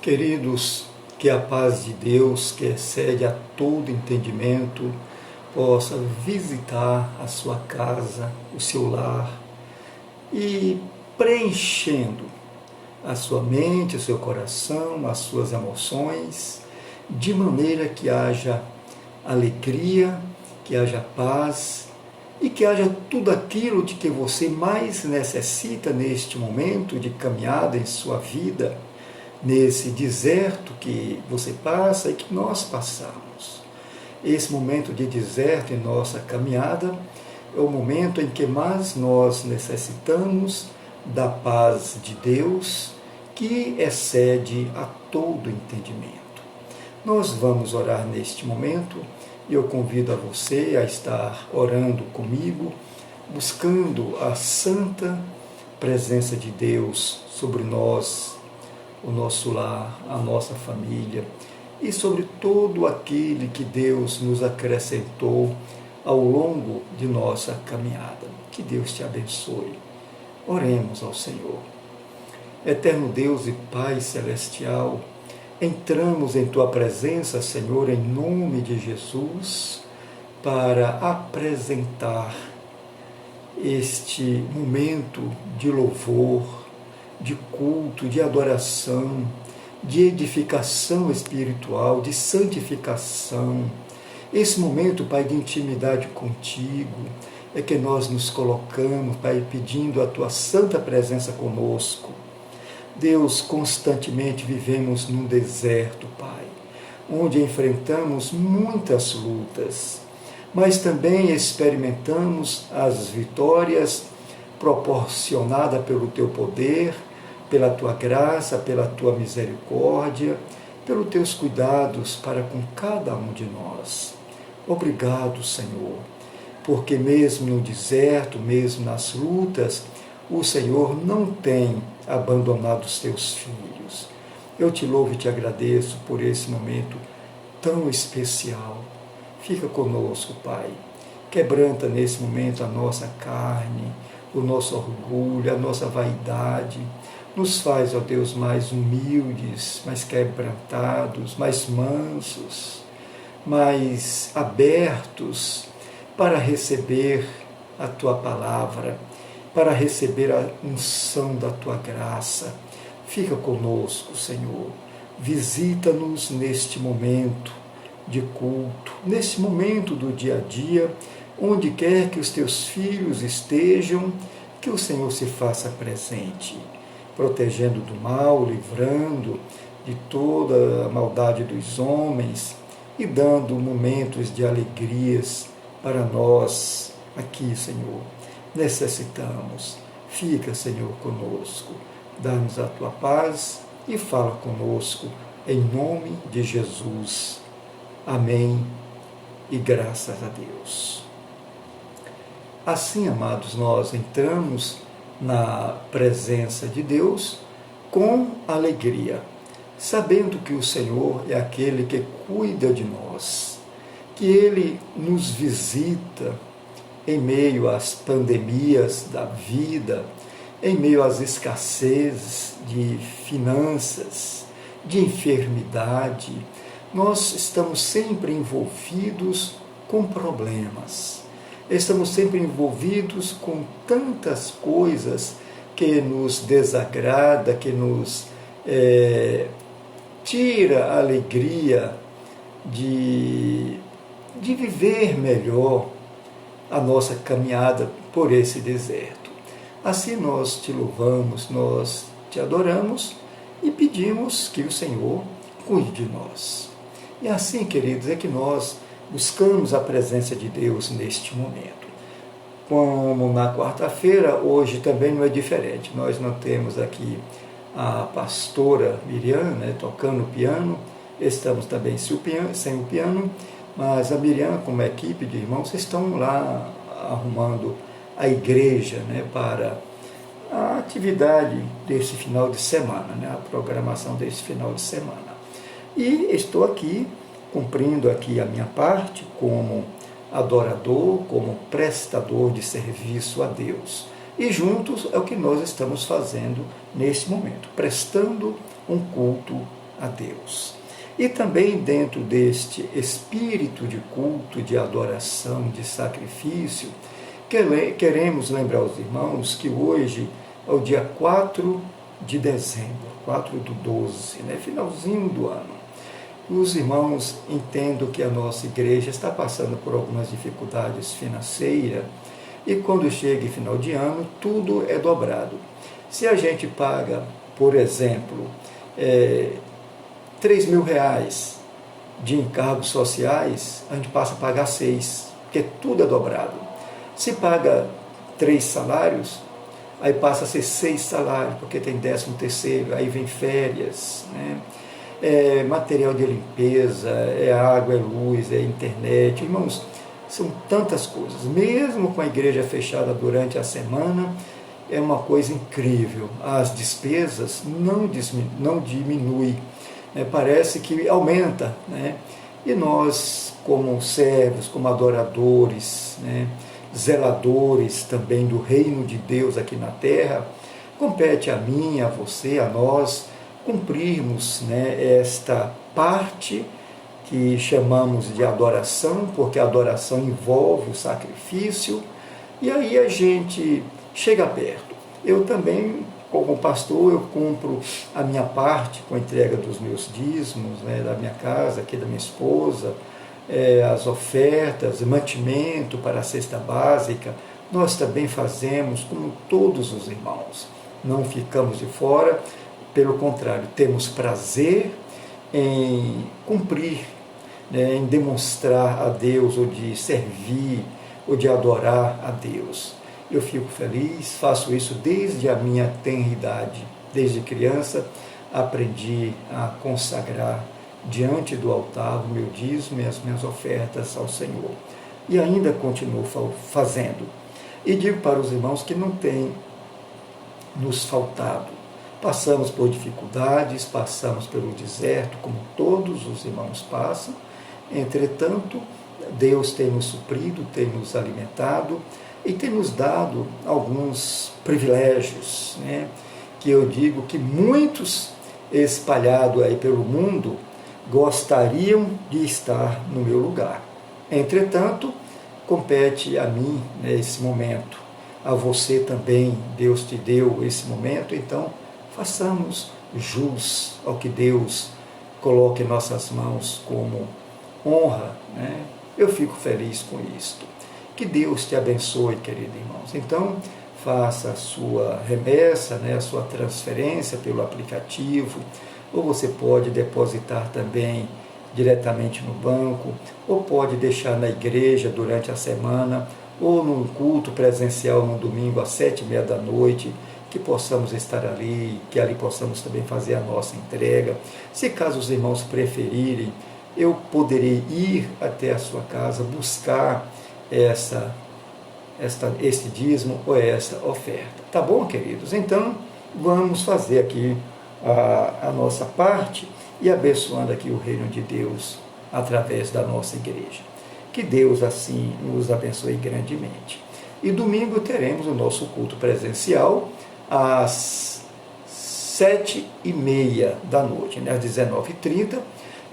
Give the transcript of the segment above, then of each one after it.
Queridos, que a paz de Deus, que excede a todo entendimento, possa visitar a sua casa, o seu lar e preenchendo a sua mente, o seu coração, as suas emoções, de maneira que haja alegria, que haja paz e que haja tudo aquilo de que você mais necessita neste momento de caminhada em sua vida, nesse deserto que você passa e que nós passamos. Esse momento de deserto em nossa caminhada é o momento em que mais nós necessitamos da paz de Deus, que excede a todo entendimento. Nós vamos orar neste momento e eu convido a você a estar orando comigo, buscando a santa presença de Deus sobre nós, o nosso lar, a nossa família e sobre todo aquele que Deus nos acrescentou ao longo de nossa caminhada. Que Deus te abençoe. Oremos ao Senhor. Eterno Deus e Pai Celestial, entramos em Tua presença, Senhor, em nome de Jesus, para apresentar este momento de louvor, de culto, de adoração, de edificação espiritual, de santificação. Esse momento, Pai, de intimidade contigo, é que nós nos colocamos, Pai, pedindo a Tua santa presença conosco. Deus, constantemente vivemos num deserto, Pai, onde enfrentamos muitas lutas, mas também experimentamos as vitórias proporcionadas pelo Teu poder, pela Tua graça, pela Tua misericórdia, pelos Teus cuidados para com cada um de nós. Obrigado, Senhor, porque mesmo no deserto, mesmo nas lutas, o Senhor não tem abandonado os Teus filhos. Eu te louvo e te agradeço por esse momento tão especial. Fica conosco, Pai. Quebranta nesse momento a nossa carne, o nosso orgulho, a nossa vaidade. Nos faz, ó Deus, mais humildes, mais quebrantados, mais mansos, mais abertos para receber a Tua palavra, para receber a unção da Tua graça. Fica conosco, Senhor. Visita-nos neste momento de culto, neste momento do dia a dia, onde quer que os Teus filhos estejam, que o Senhor se faça presente, protegendo do mal, livrando de toda a maldade dos homens e dando momentos de alegrias para nós aqui, Senhor. Necessitamos. Fica, Senhor, conosco. Dá-nos a Tua paz e fala conosco, em nome de Jesus. Amém e graças a Deus. Assim, amados, nós entramos na presença de Deus com alegria, sabendo que o Senhor é aquele que cuida de nós, que Ele nos visita em meio às pandemias da vida, em meio às escassezes de finanças, de enfermidade. Nós estamos sempre envolvidos com problemas. Estamos sempre envolvidos com tantas coisas que nos desagrada, que nos tira a alegria de viver melhor a nossa caminhada por esse deserto. Assim nós te louvamos, nós te adoramos e pedimos que o Senhor cuide de nós. E assim, queridos, é que nós buscamos a presença de Deus neste momento. Como na quarta-feira, hoje também não é diferente. Nós não temos aqui a pastora Miriam, tocando piano. Estamos também sem o piano, mas a Miriam, como equipe de irmãos, estão lá arrumando a igreja, para a atividade desse final de semana, a programação desse final de semana. E estou aqui, cumprindo aqui a minha parte como adorador, como prestador de serviço a Deus. E juntos é o que nós estamos fazendo neste momento, prestando um culto a Deus. E também dentro deste espírito de culto, de adoração, de sacrifício, queremos lembrar os irmãos que hoje é o dia 4 de dezembro, 4 do 12, finalzinho do ano. Os irmãos entendam que a nossa igreja está passando por algumas dificuldades financeiras e quando chega em final de ano, tudo é dobrado. Se a gente paga, por exemplo, R$3.000 de encargos sociais, a gente passa a pagar 6, porque tudo é dobrado. Se paga 3 salários, aí passa a ser 6 salários, porque tem 13º, aí vem férias, material de limpeza, água, luz, internet. Irmãos, são tantas coisas. Mesmo com a igreja fechada durante a semana, é uma coisa incrível. As despesas não diminuem, parece que aumenta. E nós, como servos, como adoradores, zeladores também do reino de Deus aqui na terra, compete a mim, a você, a nós, cumprirmos esta parte que chamamos de adoração, porque a adoração envolve o sacrifício, e aí a gente chega perto. Eu também, como pastor, eu cumpro a minha parte com a entrega dos meus dízimos, da minha casa, aqui da minha esposa, as ofertas, mantimento para a cesta básica, nós também fazemos como todos os irmãos. Não ficamos de fora, pelo contrário, temos prazer em cumprir, em demonstrar a Deus, ou de servir, ou de adorar a Deus. Eu fico feliz, faço isso desde a minha tenridade, desde criança, aprendi a consagrar diante do altar o meu dízimo e as minhas ofertas ao Senhor. E ainda continuo fazendo. E digo para os irmãos que não tem nos faltado. Passamos por dificuldades, passamos pelo deserto, como todos os irmãos passam. Entretanto, Deus tem nos suprido, tem nos alimentado e tem nos dado alguns privilégios, que eu digo que muitos espalhados aí pelo mundo gostariam de estar no meu lugar. Entretanto, compete a mim nesse momento, a você também, Deus te deu esse momento, então façamos jus ao que Deus coloca em nossas mãos como honra. Eu fico feliz com isto. Que Deus te abençoe, queridos irmãos. Então, faça a sua remessa, a sua transferência pelo aplicativo, ou você pode depositar também diretamente no banco, ou pode deixar na igreja durante a semana, ou num culto presencial no domingo às 7h30, que possamos estar ali, que ali possamos também fazer a nossa entrega. Se caso os irmãos preferirem, eu poderei ir até a sua casa, buscar este dízimo ou essa oferta. Tá bom, queridos? Então, vamos fazer aqui a nossa parte e abençoando aqui o reino de Deus através da nossa igreja. Que Deus assim nos abençoe grandemente. E domingo teremos o nosso culto presencial às 7h30 da noite, às 19h30,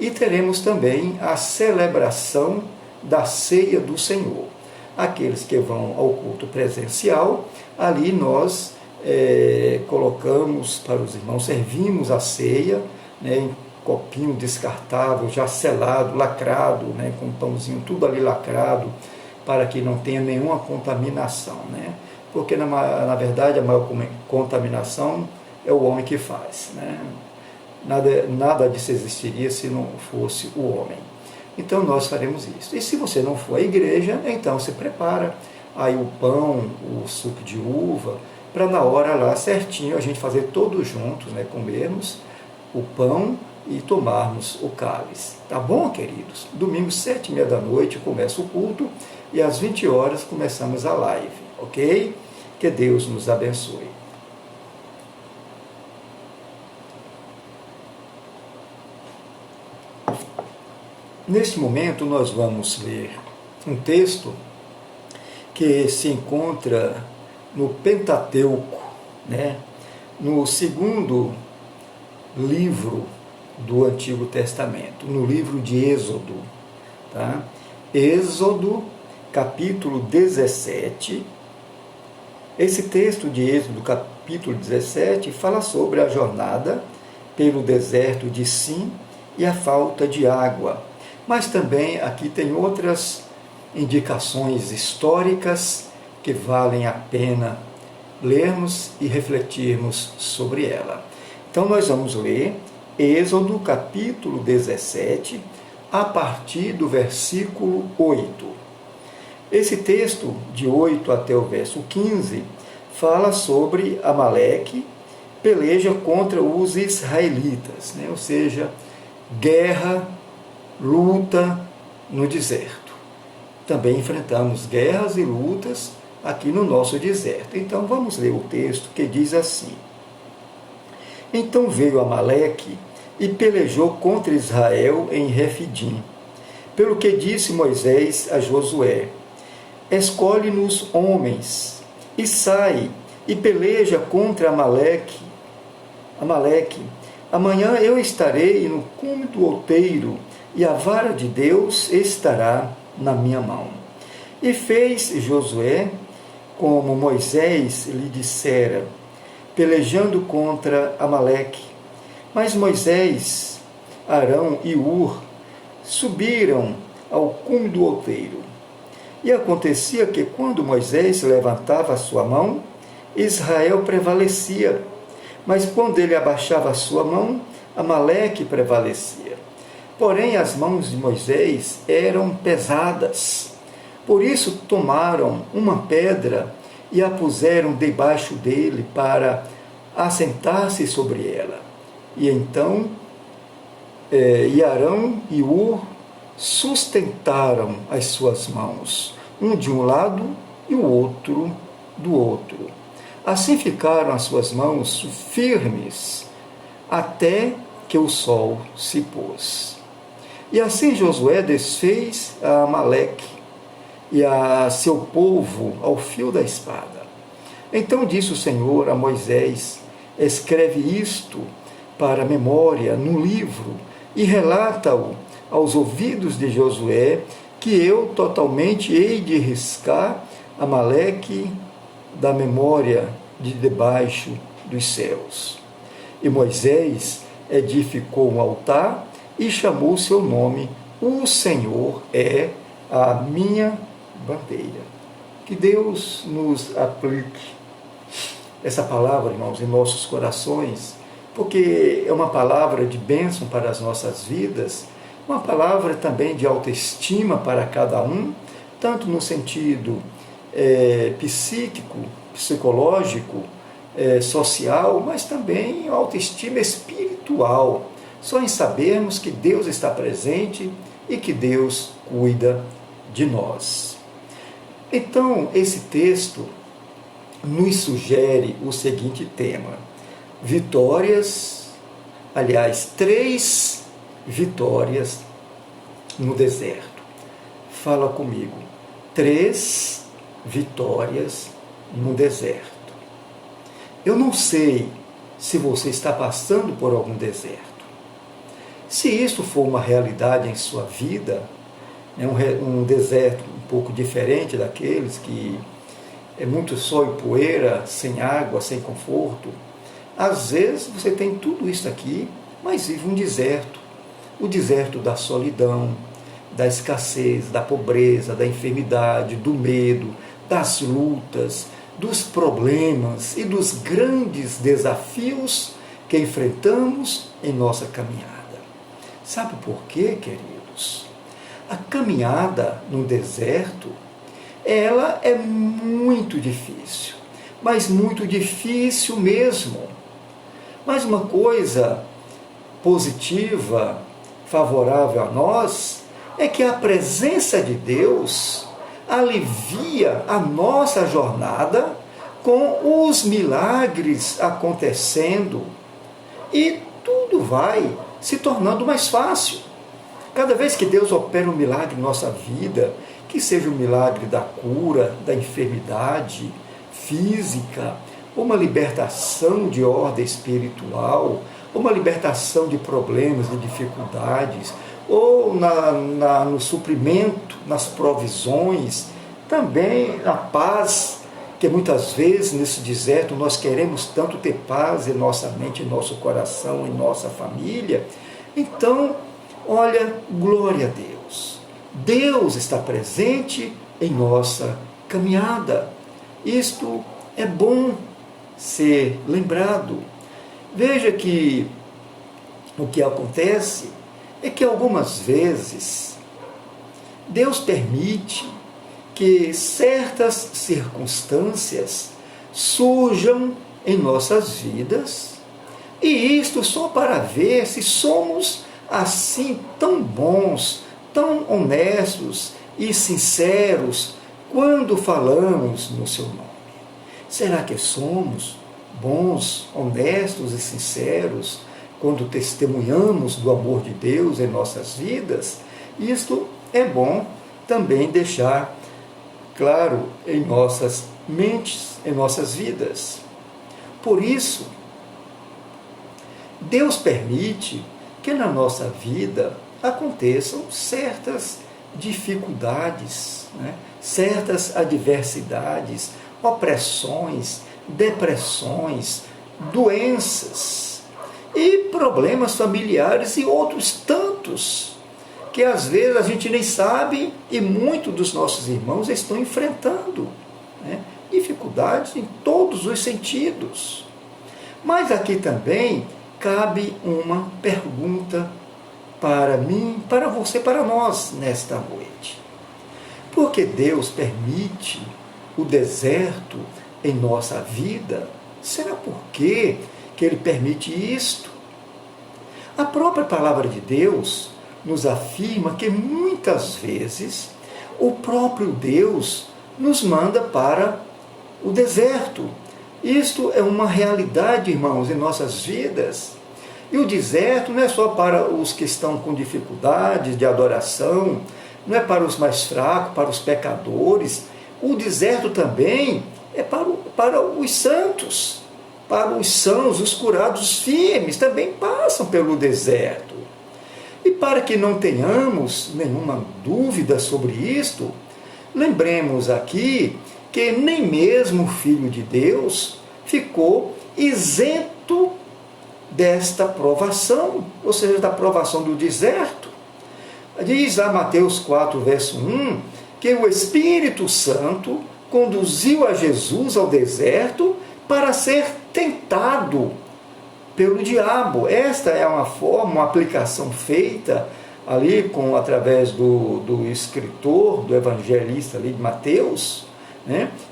e teremos também a celebração da ceia do Senhor. Aqueles que vão ao culto presencial, ali nós colocamos para os irmãos, servimos a ceia, em copinho descartável, já selado, lacrado, com um pãozinho tudo ali lacrado, para que não tenha nenhuma contaminação, porque na verdade a maior contaminação é o homem que faz, nada disso existiria se não fosse o homem. Então nós faremos isso. E se você não for à igreja, então se prepara aí o pão, o suco de uva, para na hora lá certinho a gente fazer todos juntos, comermos o pão e tomarmos o cálice. Tá bom, queridos? Domingo, 7h30 da noite, começa o culto e às 20 horas começamos a live, ok? Que Deus nos abençoe. Neste momento nós vamos ler um texto que se encontra no Pentateuco, no segundo livro do Antigo Testamento, no livro de Êxodo. Tá? Êxodo, capítulo 17. Esse texto de Êxodo, capítulo 17, fala sobre a jornada pelo deserto de Sim e a falta de água. Mas também aqui tem outras indicações históricas que valem a pena lermos e refletirmos sobre ela. Então nós vamos ler Êxodo capítulo 17, a partir do versículo 8. Esse texto, de 8 até o verso 15, fala sobre Amaleque, peleja contra os israelitas, ou seja, guerra, luta no deserto. Também enfrentamos guerras e lutas aqui no nosso deserto. Então vamos ler o texto que diz assim: Então veio Amaleque e pelejou contra Israel em Refidim, pelo que disse Moisés a Josué: Escolhe-nos homens, e sai, e peleja contra Amaleque. Amanhã eu estarei no cume do outeiro, e a vara de Deus estará na minha mão. E fez Josué como Moisés lhe dissera, pelejando contra Amaleque. Mas Moisés, Arão e Ur subiram ao cume do outeiro. E acontecia que, quando Moisés levantava a sua mão, Israel prevalecia. Mas quando ele abaixava a sua mão, Amaleque prevalecia. Porém, as mãos de Moisés eram pesadas. Por isso tomaram uma pedra e a puseram debaixo dele para assentar-se sobre ela. E então, Arão e Ur sustentaram as suas mãos, um de um lado e o outro do outro. Assim ficaram as suas mãos firmes até que o sol se pôs. E assim Josué desfez a Amaleque e a seu povo ao fio da espada. Então disse o Senhor a Moisés: escreve isto para a memória no livro e relata-o aos ouvidos de Josué, que eu totalmente hei de riscar Amaleque da memória de debaixo dos céus. E Moisés edificou um altar e chamou seu nome: O Senhor é a minha bandeira. Que Deus nos aplique essa palavra, irmãos, em nossos corações, porque é uma palavra de bênção para as nossas vidas, uma palavra também de autoestima para cada um, tanto no sentido psíquico, psicológico, social, mas também autoestima espiritual, só em sabermos que Deus está presente e que Deus cuida de nós. Então, esse texto nos sugere o seguinte tema: vitórias, aliás, 3 vitórias no deserto. Fala comigo. 3 vitórias no deserto. Eu não sei se você está passando por algum deserto. Se isso for uma realidade em sua vida, um deserto um pouco diferente daqueles que é muito sol e poeira, sem água, sem conforto, às vezes você tem tudo isso aqui, mas vive um deserto. O deserto da solidão, da escassez, da pobreza, da enfermidade, do medo, das lutas, dos problemas e dos grandes desafios que enfrentamos em nossa caminhada. Sabe por quê, queridos? A caminhada no deserto, ela é muito difícil, mas muito difícil mesmo. Mas uma coisa positiva, favorável a nós, é que a presença de Deus alivia a nossa jornada com os milagres acontecendo e tudo vai se tornando mais fácil. Cada vez que Deus opera um milagre em nossa vida, que seja um milagre da cura, da enfermidade física, ou uma libertação de ordem espiritual, uma libertação de problemas, de dificuldades, ou no suprimento, nas provisões, também na paz, que muitas vezes nesse deserto nós queremos tanto ter paz em nossa mente, em nosso coração, em nossa família. Então, olha, glória a Deus. Deus está presente em nossa caminhada. Isto é bom ser lembrado. Veja que o que acontece é que algumas vezes Deus permite que certas circunstâncias surjam em nossas vidas, e isto só para ver se somos assim tão bons, tão honestos e sinceros quando falamos no seu nome. Será que somos bons, honestos e sinceros quando testemunhamos do amor de Deus em nossas vidas? Isto é bom também deixar claro em nossas mentes, em nossas vidas. Por isso, Deus permite que na nossa vida aconteçam certas dificuldades, certas adversidades, opressões, depressões, doenças e problemas familiares e outros tantos que às vezes a gente nem sabe e muitos dos nossos irmãos estão enfrentando, dificuldades em todos os sentidos. Mas aqui também cabe uma pergunta para mim, para você, para nós nesta noite. Por que Deus permite o deserto em nossa vida? Será por quê que Ele permite isto? A própria palavra de Deus nos afirma que muitas vezes o próprio Deus nos manda para o deserto. Isto é uma realidade, irmãos, em nossas vidas. E o deserto não é só para os que estão com dificuldades de adoração, não é para os mais fracos, para os pecadores. O deserto também é para os santos, para os sãos, os curados, os firmes, também passam pelo deserto. E para que não tenhamos nenhuma dúvida sobre isto, lembremos aqui que nem mesmo o Filho de Deus ficou isento desta provação, ou seja, da provação do deserto. Diz lá Mateus 4, verso 1, que o Espírito Santo conduziu a Jesus ao deserto para ser tentado pelo diabo. Esta é uma forma, uma aplicação feita ali através do escritor, do evangelista ali de Mateus,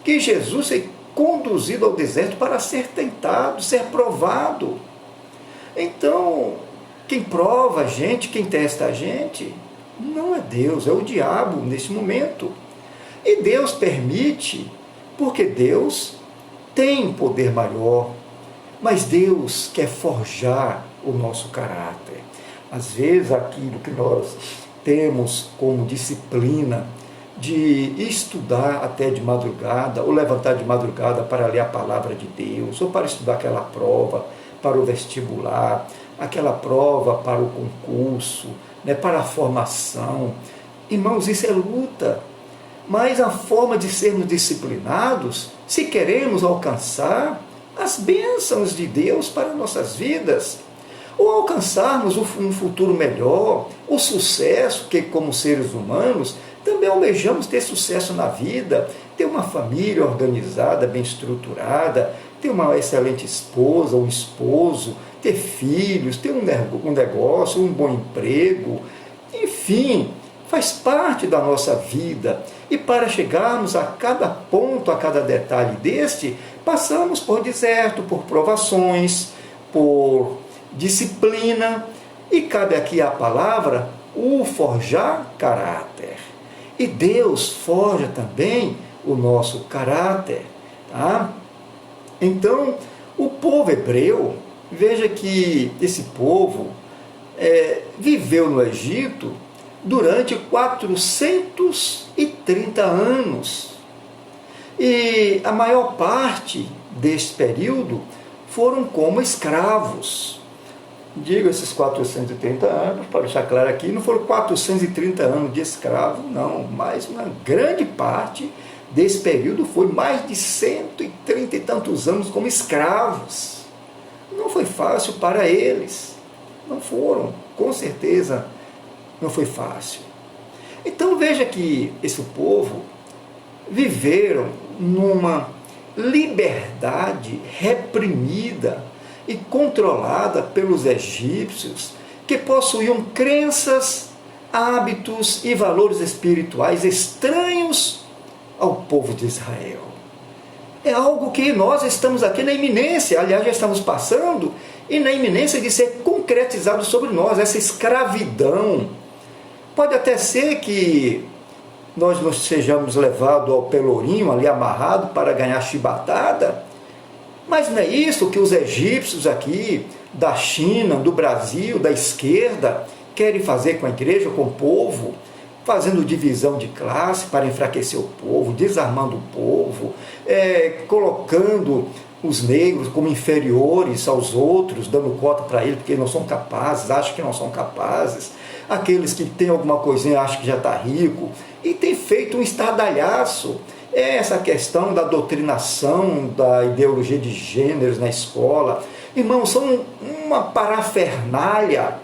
que Jesus foi conduzido ao deserto para ser tentado, ser provado. Então, quem prova a gente, quem testa a gente, não é Deus, é o diabo nesse momento. E Deus permite, porque Deus tem poder maior, mas Deus quer forjar o nosso caráter. Às vezes aquilo que nós temos como disciplina de estudar até de madrugada, ou levantar de madrugada para ler a palavra de Deus, ou para estudar aquela prova para o vestibular, aquela prova para o concurso, para a formação. Irmãos, isso é luta. Mas a forma de sermos disciplinados, se queremos alcançar as bênçãos de Deus para nossas vidas, ou alcançarmos um futuro melhor, o sucesso, que como seres humanos também almejamos ter sucesso na vida, ter uma família organizada, bem estruturada, ter uma excelente esposa, um esposo, ter filhos, ter um negócio, um bom emprego, enfim, faz parte da nossa vida. E para chegarmos a cada ponto, a cada detalhe deste, passamos por deserto, por provações, por disciplina, e cabe aqui a palavra, o forjar caráter. E Deus forja também o nosso caráter. Tá? Então, o povo hebreu, veja que esse povo viveu no Egito durante 430 anos. E a maior parte deste período foram como escravos. Digo esses 430 anos, para deixar claro aqui, não foram 430 anos de escravo, não, mas uma grande parte desse período foi mais de 130 e tantos anos como escravos. Não foi fácil para eles, não foram, com certeza não foi fácil. Então veja que esse povo viveram numa liberdade reprimida e controlada pelos egípcios, que possuíam crenças, hábitos e valores espirituais estranhos ao povo de Israel. É algo que nós estamos aqui na iminência, aliás, já estamos passando, e na iminência de ser concretizado sobre nós, essa escravidão. Pode até ser que nós não sejamos levados ao pelourinho, ali amarrado, para ganhar chibatada, mas não é isso que os egípcios aqui, da China, do Brasil, da esquerda, querem fazer com a igreja, com o povo, fazendo divisão de classe para enfraquecer o povo, desarmando o povo, colocando os negros como inferiores aos outros, dando cota para eles porque não são capazes, acham que não são capazes, aqueles que têm alguma coisinha acham que já está rico, e tem feito um estardalhaço. Essa questão da doutrinação, da ideologia de gêneros na escola, irmãos, são uma parafernália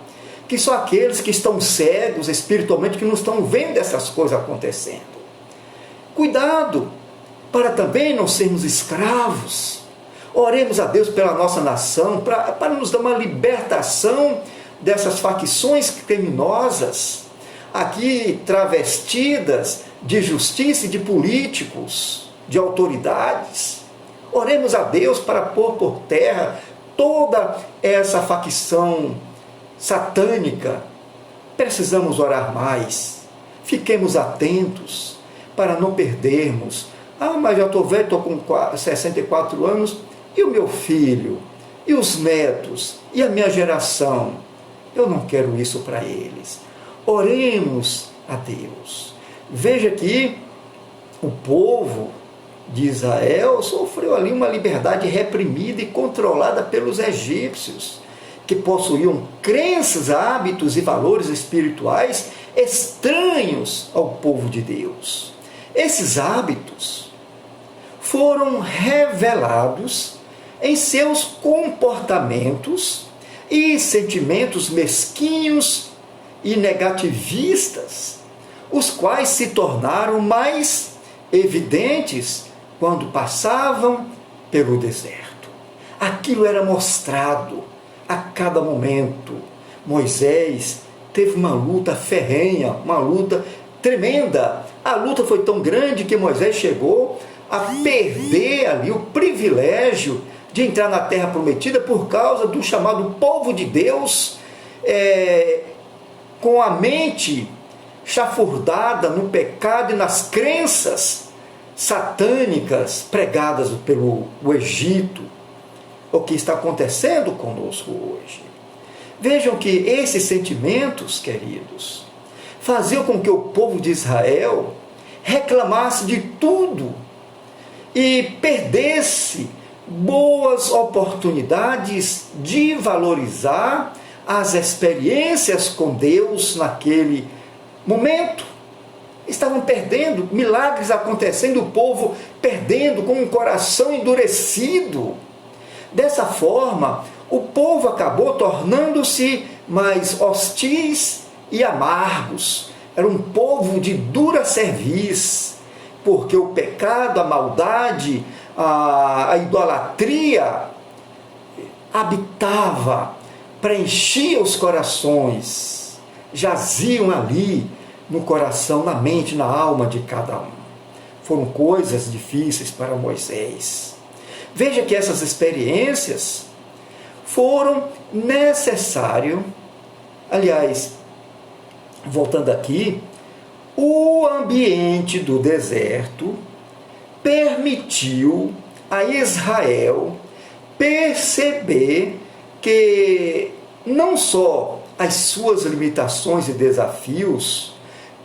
que só aqueles que estão cegos espiritualmente, que não estão vendo essas coisas acontecendo. Cuidado, para também não sermos escravos. Oremos a Deus pela nossa nação, para nos dar uma libertação dessas facções criminosas, aqui travestidas de justiça e de políticos, de autoridades. Oremos a Deus para pôr por terra toda essa facção satânica. Precisamos orar mais. Fiquemos atentos para não perdermos. Mas já estou velho, estou com 64 anos, e o meu filho? E os netos? E a minha geração? Eu não quero isso para eles. Oremos a Deus. Veja que o povo de Israel sofreu ali uma liberdade reprimida e controlada pelos egípcios, que possuíam crenças, hábitos e valores espirituais estranhos ao povo de Deus. Esses hábitos foram revelados em seus comportamentos e sentimentos mesquinhos e negativistas, os quais se tornaram mais evidentes quando passavam pelo deserto. Aquilo era mostrado a cada momento. Moisés teve uma luta ferrenha, uma luta tremenda. A luta foi tão grande que Moisés chegou a perder ali o privilégio de entrar na terra prometida por causa do chamado povo de Deus, com a mente chafurdada no pecado e nas crenças satânicas pregadas pelo Egito, o que está acontecendo conosco hoje. Vejam que esses sentimentos, queridos, faziam com que o povo de Israel reclamasse de tudo e perdesse boas oportunidades de valorizar as experiências com Deus naquele momento. Estavam perdendo, milagres acontecendo, o povo perdendo, com um coração endurecido. Dessa forma, o povo acabou tornando-se mais hostis e amargos. Era um povo de dura cerviz, porque o pecado, a maldade, a idolatria habitava, preenchia os corações, jaziam ali no coração, na mente, na alma de cada um. Foram coisas difíceis para Moisés. Veja que essas experiências foram necessárias. Aliás, voltando aqui, o ambiente do deserto permitiu a Israel perceber que não só as suas limitações e desafios,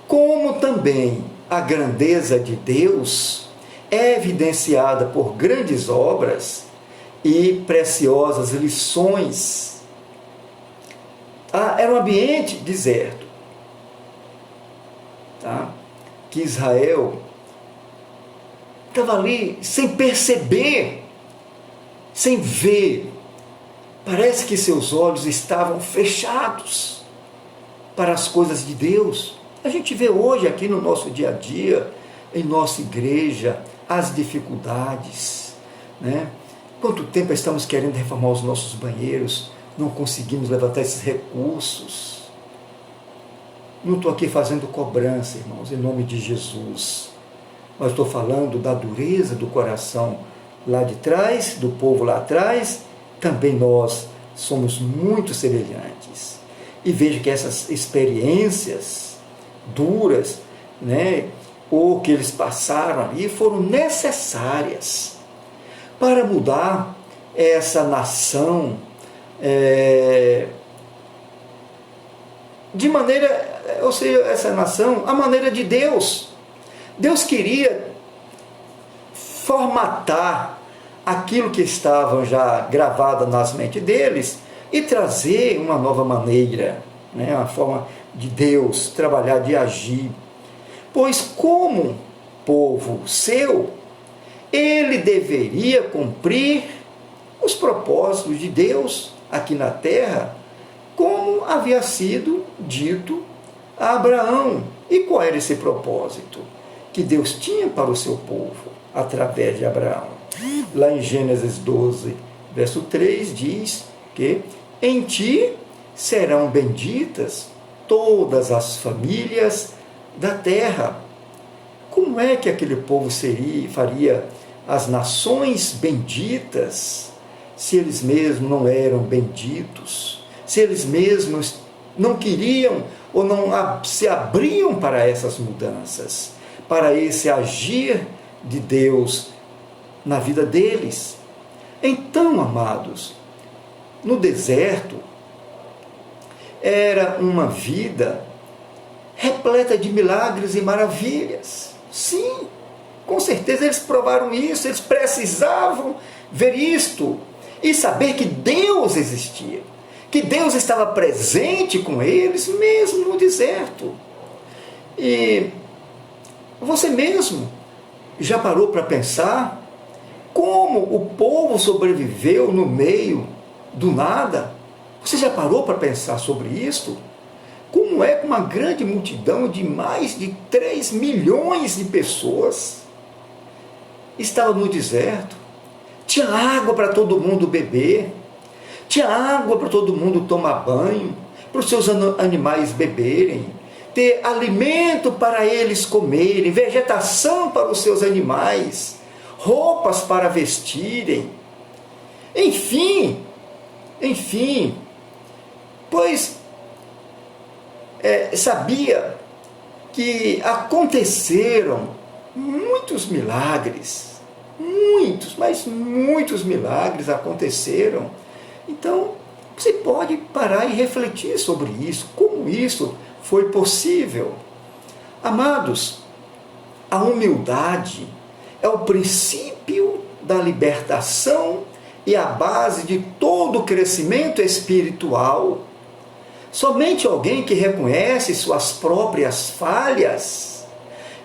como também a grandeza de Deus é evidenciada por grandes obras e preciosas lições era um ambiente deserto, tá? Que Israel estava ali sem perceber, sem ver. Parece que seus olhos estavam fechados para as coisas de Deus. A gente vê hoje aqui no nosso dia a dia, em nossa igreja, as dificuldades, né? Quanto tempo estamos querendo reformar os nossos banheiros, não conseguimos levantar esses recursos. Não estou aqui fazendo cobrança, irmãos, em nome de Jesus. Mas estou falando da dureza do coração lá de trás, do povo lá atrás. Também nós somos muito semelhantes. E veja que essas experiências duras, né, ou que eles passaram ali, foram necessárias para mudar essa nação de maneira, ou seja, essa nação, a maneira de Deus. Deus queria formatar aquilo que estava já gravado nas mentes deles e trazer uma nova maneira, né, uma forma de Deus trabalhar, de agir. Pois como povo seu, ele deveria cumprir os propósitos de Deus aqui na terra, como havia sido dito a Abraão. E qual era esse propósito que Deus tinha para o seu povo através de Abraão? Lá em Gênesis 12, verso 3, diz que em ti serão benditas todas as famílias da terra. Como é que aquele povo faria as nações benditas se eles mesmos não eram benditos? Se eles mesmos não queriam ou não se abriam para essas mudanças, para esse agir de Deus na vida deles? Então, amados, no deserto era uma vida repleta de milagres e maravilhas. Sim, com certeza eles provaram isso, eles precisavam ver isto e saber que Deus existia, que Deus estava presente com eles mesmo no deserto. E você mesmo já parou para pensar como o povo sobreviveu no meio do nada? Você já parou para pensar sobre isso? Como é que uma grande multidão de mais de 3 milhões de pessoas estava no deserto? Tinha água para todo mundo beber, tinha água para todo mundo tomar banho, para os seus animais beberem, ter alimento para eles comerem, vegetação para os seus animais, roupas para vestirem, enfim, pois sabia que aconteceram muitos milagres, muitos milagres aconteceram. Então, você pode parar e refletir sobre isso, como isso foi possível. Amados, a humildade é o princípio da libertação e a base de todo o crescimento espiritual. Somente alguém que reconhece suas próprias falhas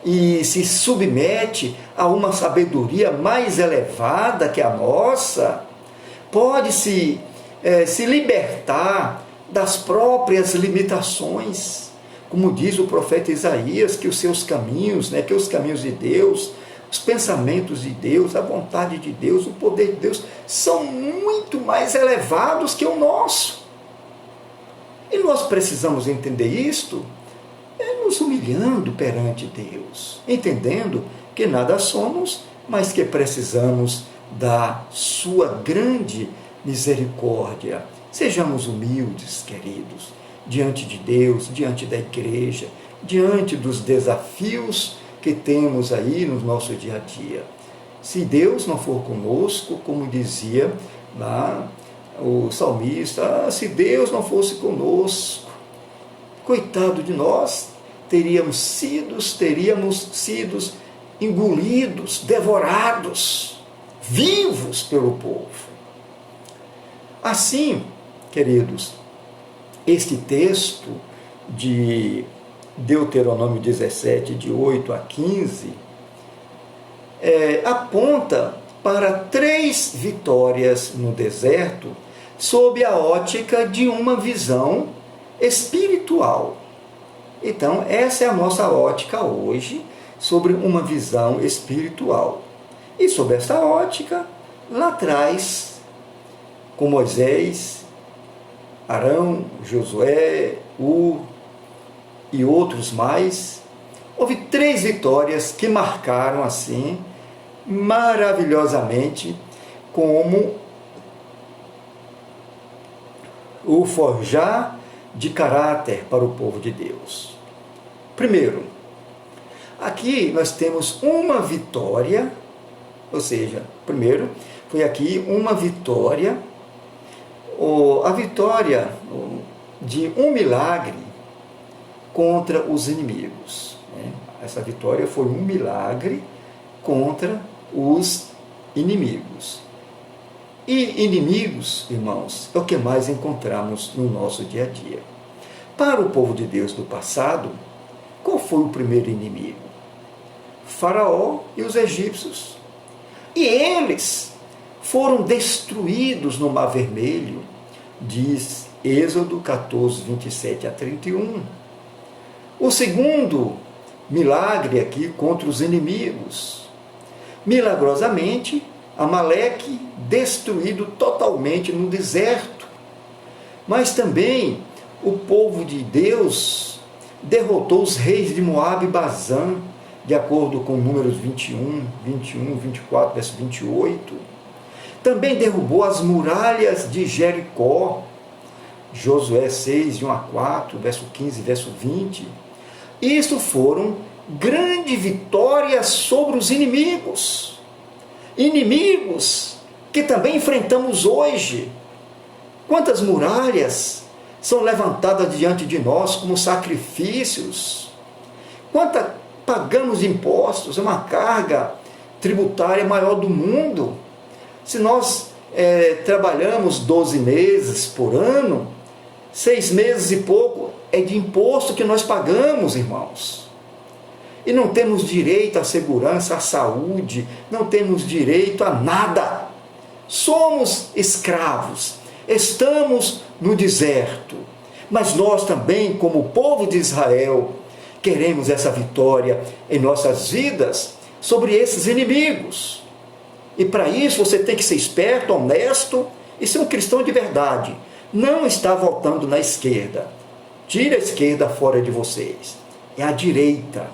e se submete a uma sabedoria mais elevada que a nossa, pode se libertar das próprias limitações. Como diz o profeta Isaías, que os seus caminhos, que os caminhos de Deus, os pensamentos de Deus, a vontade de Deus, o poder de Deus, são muito mais elevados que o nosso. E nós precisamos entender isto, nos humilhando perante Deus, entendendo que nada somos, mas que precisamos da sua grande misericórdia. Sejamos humildes, queridos, diante de Deus, diante da igreja, diante dos desafios que temos aí no nosso dia a dia. Se Deus não for conosco, como dizia lá o salmista, se Deus não fosse conosco, coitado de nós, teríamos sido engolidos, devorados, vivos pelo povo. Assim, queridos, Este texto de Deuteronômio 17, de 8 a 15, aponta para 3 vitórias no deserto sob a ótica de uma visão espiritual. Então, essa é a nossa ótica hoje, sobre uma visão espiritual. E sob essa ótica, lá atrás, com Moisés, Arão, Josué, e outros mais, houve 3 vitórias que marcaram assim, maravilhosamente, como o forjar de caráter para o povo de Deus. Primeiro, aqui nós temos uma vitória, ou seja, primeiro, foi aqui uma vitória, a vitória de um milagre contra os inimigos. Essa vitória foi um milagre contra os inimigos. E inimigos, irmãos, é o que mais encontramos no nosso dia a dia. Para o povo de Deus do passado, qual foi o primeiro inimigo? Faraó e os egípcios. E eles foram destruídos no Mar Vermelho, diz Êxodo 14, 27 a 31. O segundo milagre aqui contra os inimigos. Milagrosamente, Amaleque destruído totalmente no deserto. Mas também o povo de Deus derrotou os reis de Moabe e Bazã, de acordo com Números 21, 24, verso 28. Também derrubou as muralhas de Jericó, Josué 6, de 1 a 4, verso 15, verso 20. Isso foram grandes vitórias sobre os inimigos. Inimigos que também enfrentamos hoje. Quantas muralhas são levantadas diante de nós como sacrifícios? Quanta pagamos de impostos? É uma carga tributária maior do mundo. Se nós trabalhamos 12 meses por ano, 6 meses e pouco é de imposto que nós pagamos, irmãos. E não temos direito à segurança, à saúde, não temos direito a nada. Somos escravos, estamos no deserto. Mas nós também, como povo de Israel, queremos essa vitória em nossas vidas sobre esses inimigos. E para isso você tem que ser esperto, honesto e ser um cristão de verdade. Não está voltando na esquerda. Tira a esquerda fora de vocês. É a direita.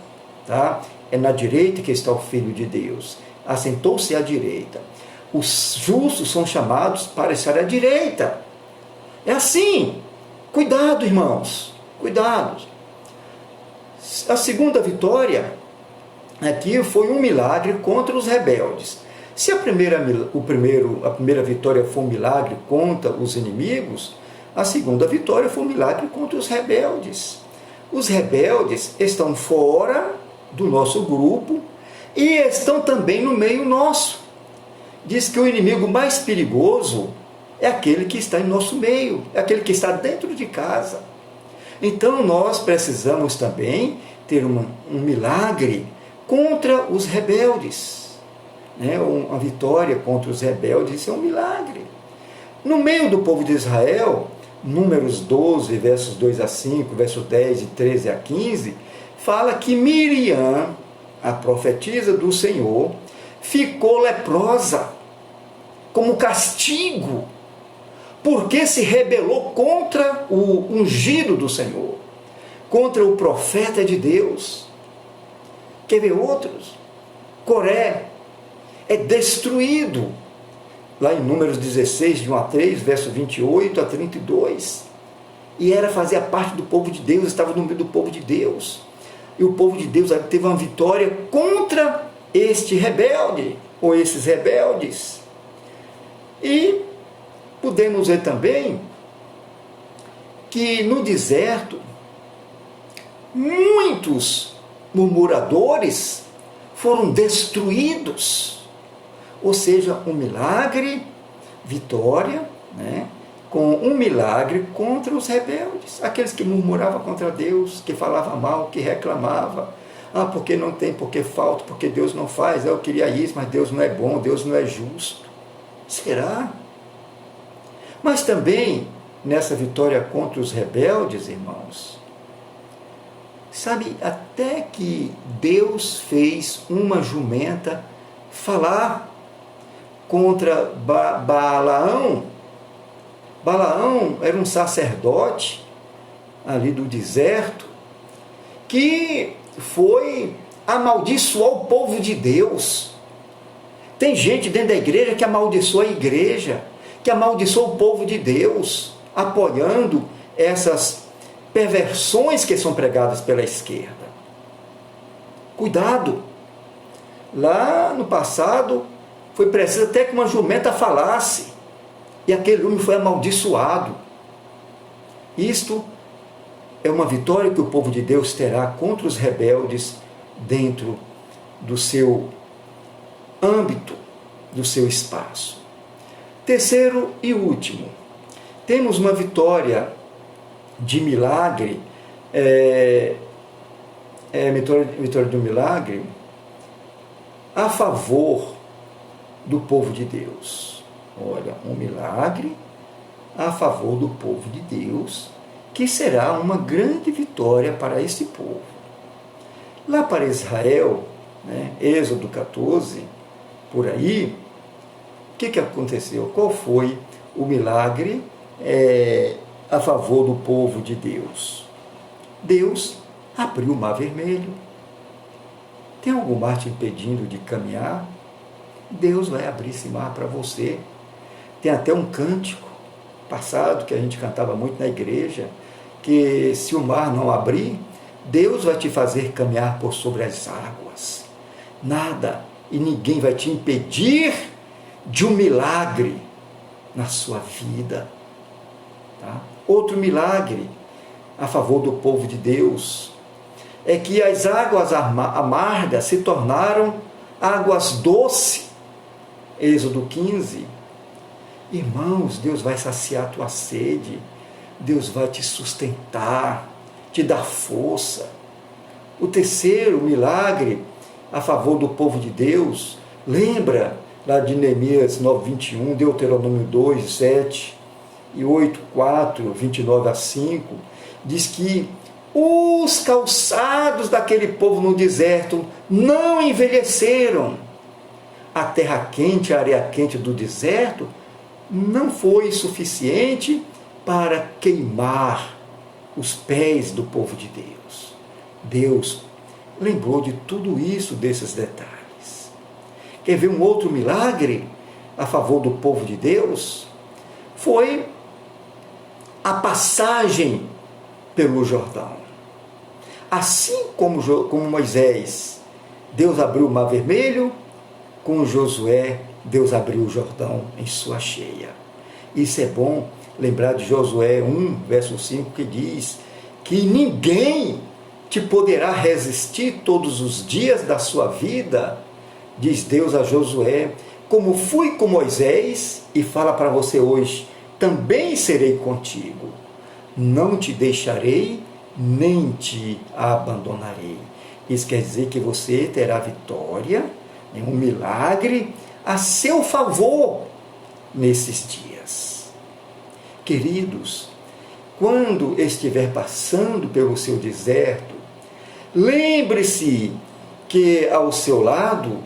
Tá? É na direita que está o Filho de Deus. Assentou-se à direita. Os justos são chamados para estar à direita. É assim. Cuidado, irmãos. Cuidado. A segunda vitória aqui foi um milagre contra os rebeldes. Se a primeira vitória foi um milagre contra os inimigos, a segunda vitória foi um milagre contra os rebeldes. Os rebeldes estão fora do nosso grupo e estão também no meio nosso. Diz que o inimigo mais perigoso é aquele que está em nosso meio, é aquele que está dentro de casa. Então nós precisamos também ter um milagre contra os rebeldes. Uma vitória contra os rebeldes, isso é um milagre. No meio do povo de Israel, Números 12, versos 2 a 5, versos 10 e 13 a 15, fala que Miriam, a profetisa do Senhor, ficou leprosa como castigo, porque se rebelou contra o ungido do Senhor, contra o profeta de Deus. Quer ver outros? Coré é destruído, lá em Números 16, de 1 a 3, verso 28 a 32. E fazia parte do povo de Deus, estava no meio do povo de Deus. E o povo de Deus teve uma vitória contra este rebelde, ou esses rebeldes. E podemos ver também que no deserto, muitos murmuradores foram destruídos. Ou seja, um milagre, vitória, com um milagre contra os rebeldes, aqueles que murmuravam contra Deus, que falavam mal, que reclamavam. Porque não tem, porque falta, porque Deus não faz. Eu queria isso, mas Deus não é bom, Deus não é justo. Será? Mas também, nessa vitória contra os rebeldes, irmãos, sabe, até que Deus fez uma jumenta falar contra Balaão. Balaão era um sacerdote ali do deserto que foi amaldiçoar o povo de Deus. Tem gente dentro da igreja que amaldiçoa a igreja, que amaldiçoa o povo de Deus, apoiando essas perversões que são pregadas pela esquerda. Cuidado! Lá no passado, foi preciso até que uma jumenta falasse, e aquele homem foi amaldiçoado. Isto é uma vitória que o povo de Deus terá contra os rebeldes dentro do seu âmbito, do seu espaço. Terceiro e último, temos uma vitória de milagre, vitória do milagre a favor do povo de Deus. Olha, um milagre a favor do povo de Deus, que será uma grande vitória para esse povo. Lá para Israel, Êxodo 14, por aí, o que aconteceu? Qual foi o milagre a favor do povo de Deus? Deus abriu o mar vermelho. Tem algum mar te impedindo de caminhar? Deus vai abrir esse mar para você. Tem até um cântico passado que a gente cantava muito na igreja, que se o mar não abrir, Deus vai te fazer caminhar por sobre as águas. Nada e ninguém vai te impedir de um milagre na sua vida. Tá? Outro milagre a favor do povo de Deus é que as águas amargas se tornaram águas doces. Êxodo 15. Irmãos, Deus vai saciar a tua sede, Deus vai te sustentar, te dar força. O terceiro milagre a favor do povo de Deus, lembra lá de Neemias 9:21, Deuteronômio 2, 7 e 8, 4, 29 a 5, diz que os calçados daquele povo no deserto não envelheceram. A terra quente, a areia quente do deserto não foi suficiente para queimar os pés do povo de Deus. Deus lembrou de tudo isso, desses detalhes. Quer ver um outro milagre a favor do povo de Deus? Foi a passagem pelo Jordão. Assim como Moisés, Deus abriu o mar vermelho, com Josué, Deus abriu o Jordão em sua cheia. Isso é bom lembrar de Josué 1, verso 5, que diz que ninguém te poderá resistir todos os dias da sua vida, diz Deus a Josué, como fui com Moisés, e fala para você hoje, também serei contigo. Não te deixarei, nem te abandonarei. Isso quer dizer que você terá vitória, um milagre a seu favor nesses dias. Queridos, quando estiver passando pelo seu deserto, lembre-se que ao seu lado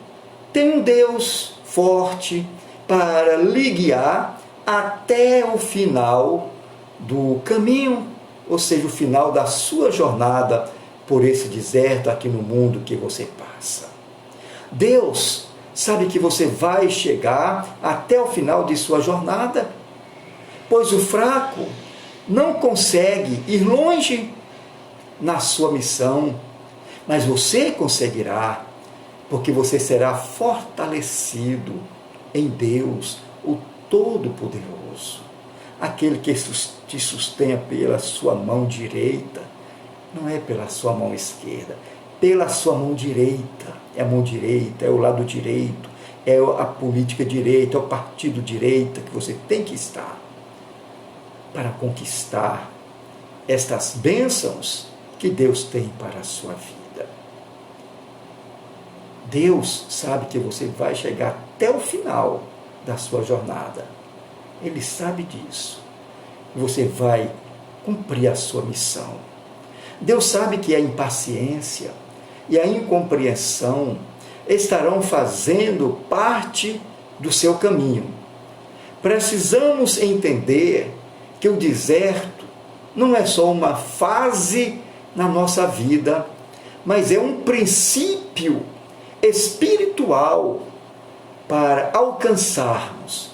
tem um Deus forte para lhe guiar até o final do caminho, ou seja, o final da sua jornada por esse deserto aqui no mundo que você passa. Deus sabe que você vai chegar até o final de sua jornada, pois o fraco não consegue ir longe na sua missão, mas você conseguirá, porque você será fortalecido em Deus, o Todo-Poderoso, aquele que te sustenta pela sua mão direita, não é pela sua mão esquerda, pela sua mão direita. É a mão direita, é o lado direito, é a política direita, é o partido direita que você tem que estar. para conquistar estas bênçãos que Deus tem para a sua vida. Deus sabe que você vai chegar até o final da sua jornada. Ele sabe disso. Você vai cumprir a sua missão. Deus sabe que a impaciência e a incompreensão estarão fazendo parte do seu caminho. Precisamos entender que o deserto não é só uma fase na nossa vida, mas é um princípio espiritual para alcançarmos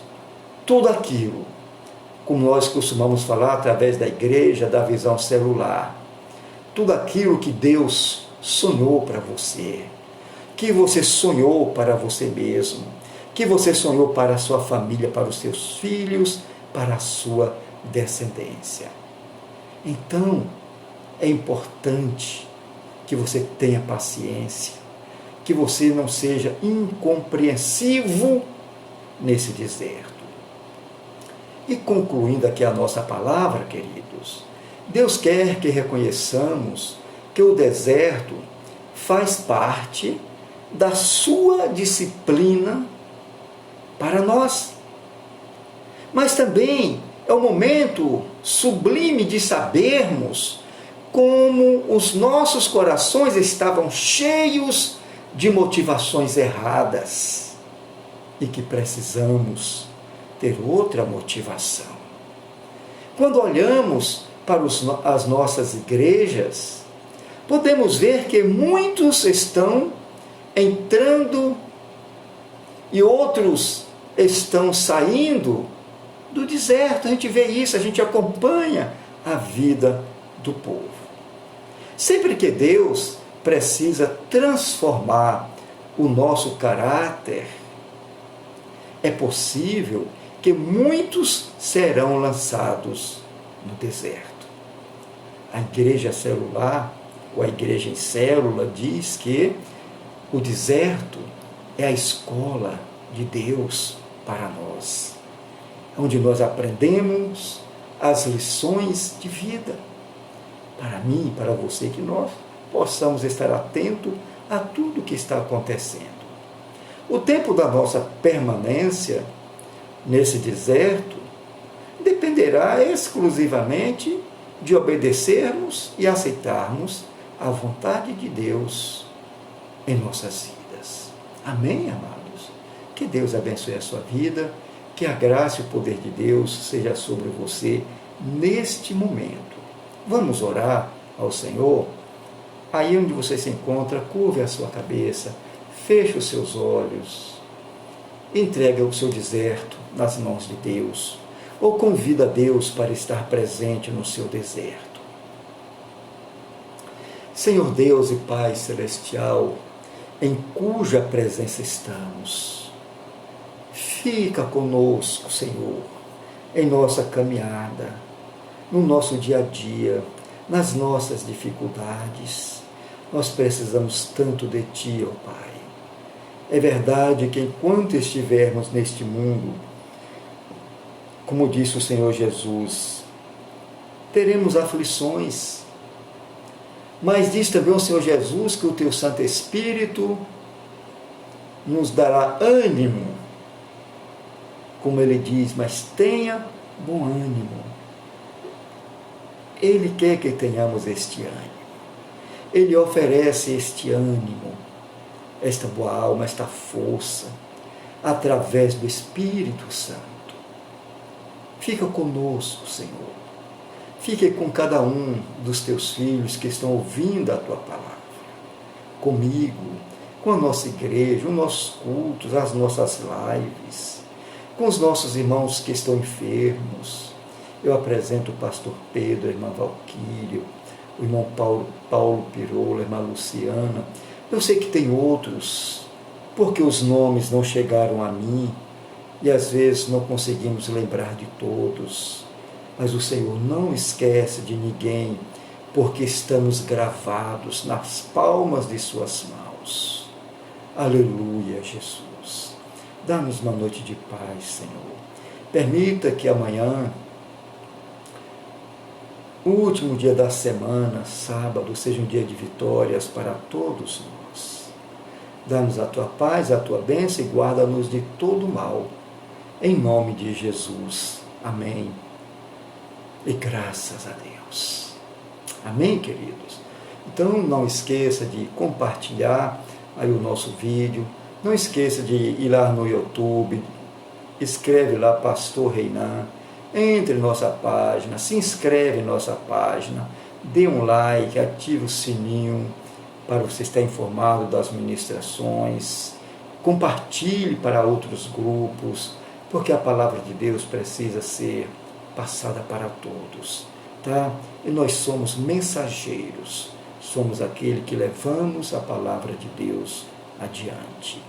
tudo aquilo, como nós costumamos falar através da igreja, da visão celular, tudo aquilo que Deus sonhou para você, que você sonhou para você mesmo, que você sonhou para a sua família, para os seus filhos, para a sua descendência. Então, é importante que você tenha paciência, que você não seja incompreensivo nesse deserto. E concluindo aqui a nossa palavra, queridos, Deus quer que reconheçamos que o deserto faz parte da sua disciplina para nós. Mas também é um momento sublime de sabermos como os nossos corações estavam cheios de motivações erradas e que precisamos ter outra motivação. Quando olhamos para as nossas igrejas, podemos ver que muitos estão entrando e outros estão saindo do deserto. A gente vê isso, a gente acompanha a vida do povo. Sempre que Deus precisa transformar o nosso caráter, é possível que muitos serão lançados no deserto. A igreja celular, ou a igreja em célula, diz que o deserto é a escola de Deus para nós, onde nós aprendemos as lições de vida. Para mim, para você, que nós possamos estar atentos a tudo que está acontecendo. O tempo da nossa permanência nesse deserto dependerá exclusivamente de obedecermos e aceitarmos a vontade de Deus em nossas vidas. Amém, amados? Que Deus abençoe a sua vida, que a graça e o poder de Deus seja sobre você neste momento. Vamos orar ao Senhor? Aí onde você se encontra, curve a sua cabeça, feche os seus olhos, entregue o seu deserto nas mãos de Deus, ou convida Deus para estar presente no seu deserto. Senhor Deus e Pai Celestial, em cuja presença estamos, fica conosco, Senhor, em nossa caminhada, no nosso dia a dia, nas nossas dificuldades. Nós precisamos tanto de Ti, ó Pai. É verdade que enquanto estivermos neste mundo, como disse o Senhor Jesus, teremos aflições, mas diz também o Senhor Jesus que o Teu Santo Espírito nos dará ânimo, como Ele diz, mas tenha bom ânimo. Ele quer que tenhamos este ânimo. Ele oferece este ânimo, esta boa alma, esta força, através do Espírito Santo. Fica conosco, Senhor. Fique com cada um dos Teus filhos que estão ouvindo a Tua palavra. Comigo, com a nossa igreja, os nossos cultos, as nossas lives, com os nossos irmãos que estão enfermos. Eu apresento o pastor Pedro, a irmã Valquírio, o irmão Paulo Pirola, a irmã Luciana. Eu sei que tem outros, porque os nomes não chegaram a mim e às vezes não conseguimos lembrar de todos. Mas o Senhor não esquece de ninguém, porque estamos gravados nas palmas de Suas mãos. Aleluia, Jesus. Dá-nos uma noite de paz, Senhor. Permita que amanhã o último dia da semana, sábado, seja um dia de vitórias para todos nós. Dá-nos a tua paz, a tua bênção e guarda-nos de todo mal. Em nome de Jesus. Amém. E graças a Deus. Amém, queridos? Então, não esqueça de compartilhar aí o nosso vídeo. Não esqueça de ir lá no YouTube. Escreve lá, Pastor Reinan. Entre em nossa página, se inscreve em nossa página, dê um like, ative o sininho para você estar informado das ministrações, compartilhe para outros grupos, porque a palavra de Deus precisa ser passada para todos, tá? E nós somos mensageiros, somos aquele que levamos a palavra de Deus adiante.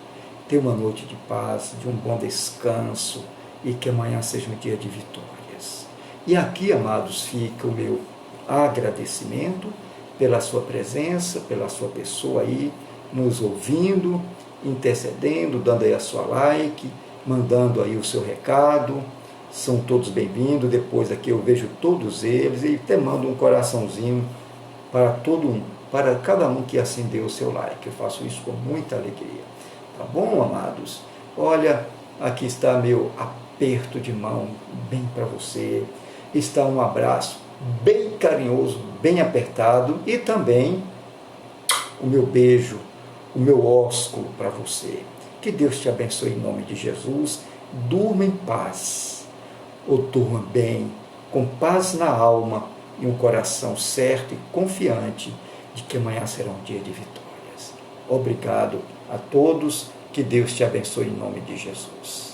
Tenha uma noite de paz, de um bom descanso, e que amanhã seja um dia de vitórias. E aqui, amados, fica o meu agradecimento pela sua presença, pela sua pessoa aí, nos ouvindo, intercedendo, dando aí a sua like, mandando aí o seu recado. São todos bem-vindos. Depois aqui eu vejo todos eles e até mando um coraçãozinho para cada um que assim deu o seu like. Eu faço isso com muita alegria. Tá bom, amados? Olha, aqui está meu aperto de mão bem para você, está um abraço bem carinhoso, bem apertado e também o meu beijo, o meu ósculo para você. Que Deus te abençoe em nome de Jesus. Durma em paz, ou durma bem, com paz na alma e um coração certo e confiante de que amanhã será um dia de vitórias. Obrigado a todos, que Deus te abençoe em nome de Jesus.